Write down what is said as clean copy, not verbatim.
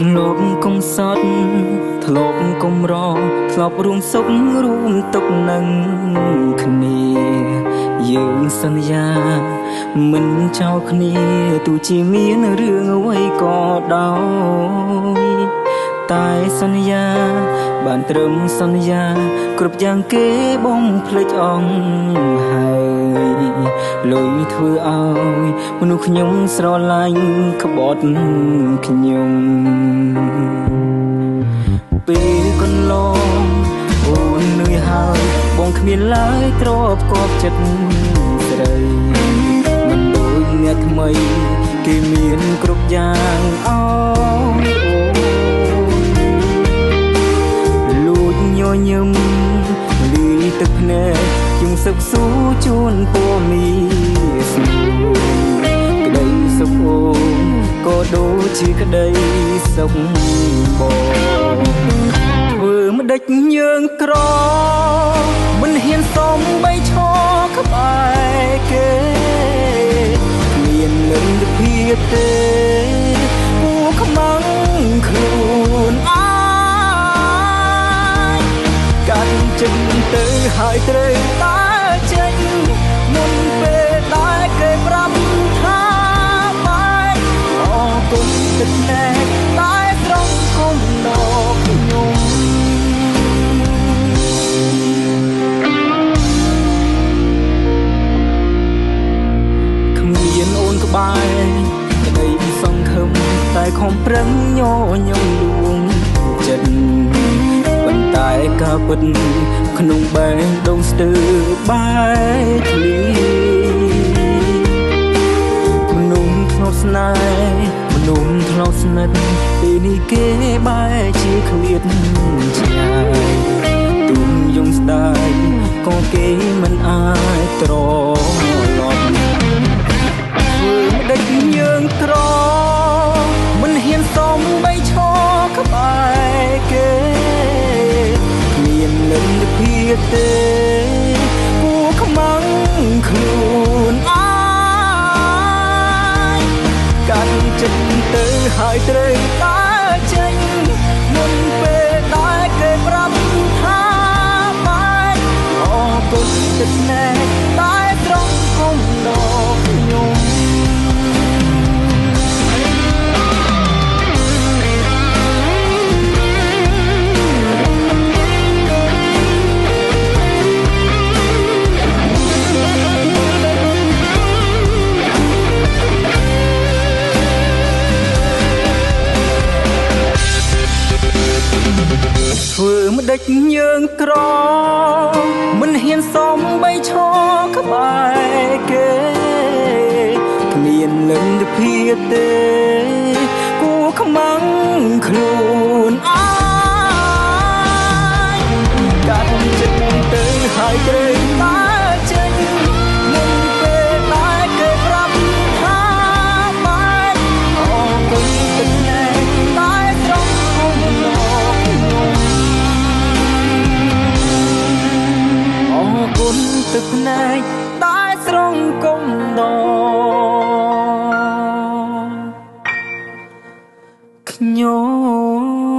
ធ្លាប់កុំសត់ធ្លាប់កុំរធ្លាប់រួមសុខរួមទុក្ខនឹងគ្នាយើងសន្យាមិនចោលគ្នាទោះជាមានរឿងអ្វីក៏ដោយតែសន្យាបានត្រឹមសន្យាគ្រប់យ៉ាងគេបំភ្លេចអងហើយលុយធ្វើឲ្យមនុស្សខ្ញុំស្រឡាញ់ក្បត់ខ្ញុំពេលកន្លងអូននឿយហើយបងគ្មានឡើយទ្រពកប់ចិត្តស្រីមិនដូចអ្នកថ្មីគេមានគ្រប់យ៉ាងអោយលួចញញឹមលីទឹកភ្នែកជំសឹកស៊ូជូនពមីស្នូក្តីសុខអូនក៏ដូចជាក្តីសុខបងធ្វើម្ដេចយើងក្រមិនហ៊ានសំបីឈរក្បែរគេមានលទ្ធភាពទេពូខ្មាំងខ្លួនអើយកាត់ចិត្តទៅហើយត្រូវតែចេញមុនពេលដែលគេប្រាប់ថាបែកអរគុណទឹកណែតែត្រង់គុំដល់ខ្ញុំគ្មានអូនក្បែរក្តីសង្ឃឹមតែខំប្រឹងញញឹមលួងចិត្តប៉ុន្តែការពិតក្នុងបែងដងស្ទើរបែកធ្លាមនុស្សធ្លាប់ស្នេហ៍មនុស្សធ្លាប់ស្និទ្ធពេលនេះគេបែរជាឃ្លាតឆ្ងាយទុំយំស្ដាយក៏គេមិនអាចត្រឡប់ធ្វើម្ដេចយើងក្រមិនហ៊ានសំបីឈរក្បែរគេគ្មានលទ្ធភាពទេគួខ្មាំងខ្លួនអើយកាត់ចិត្តទៅហើយត្រូវតែចេញមុនពេលដែលគេប្រាប់ថាបែកអរគុណទឹកណែតែត្រង់គុំដល់ខ្ញុំធ្វើម្ដេចយើងក្រមិនហ៊ានសំបីឈរក្បែរគេគ្មានលទ្ធភាពទេគួខ្មាំងខ្លួនអើយកាត់ចិត្តទៅហើយត្រូវតែចេញមុនពេលដែលគេប្រាប់ថាបែកអរគុណទឹកណែតែត្រង់គុំដល់អរគុណទឹកភ្នែកតែស្រង់គុំដល់ខ្ញុំ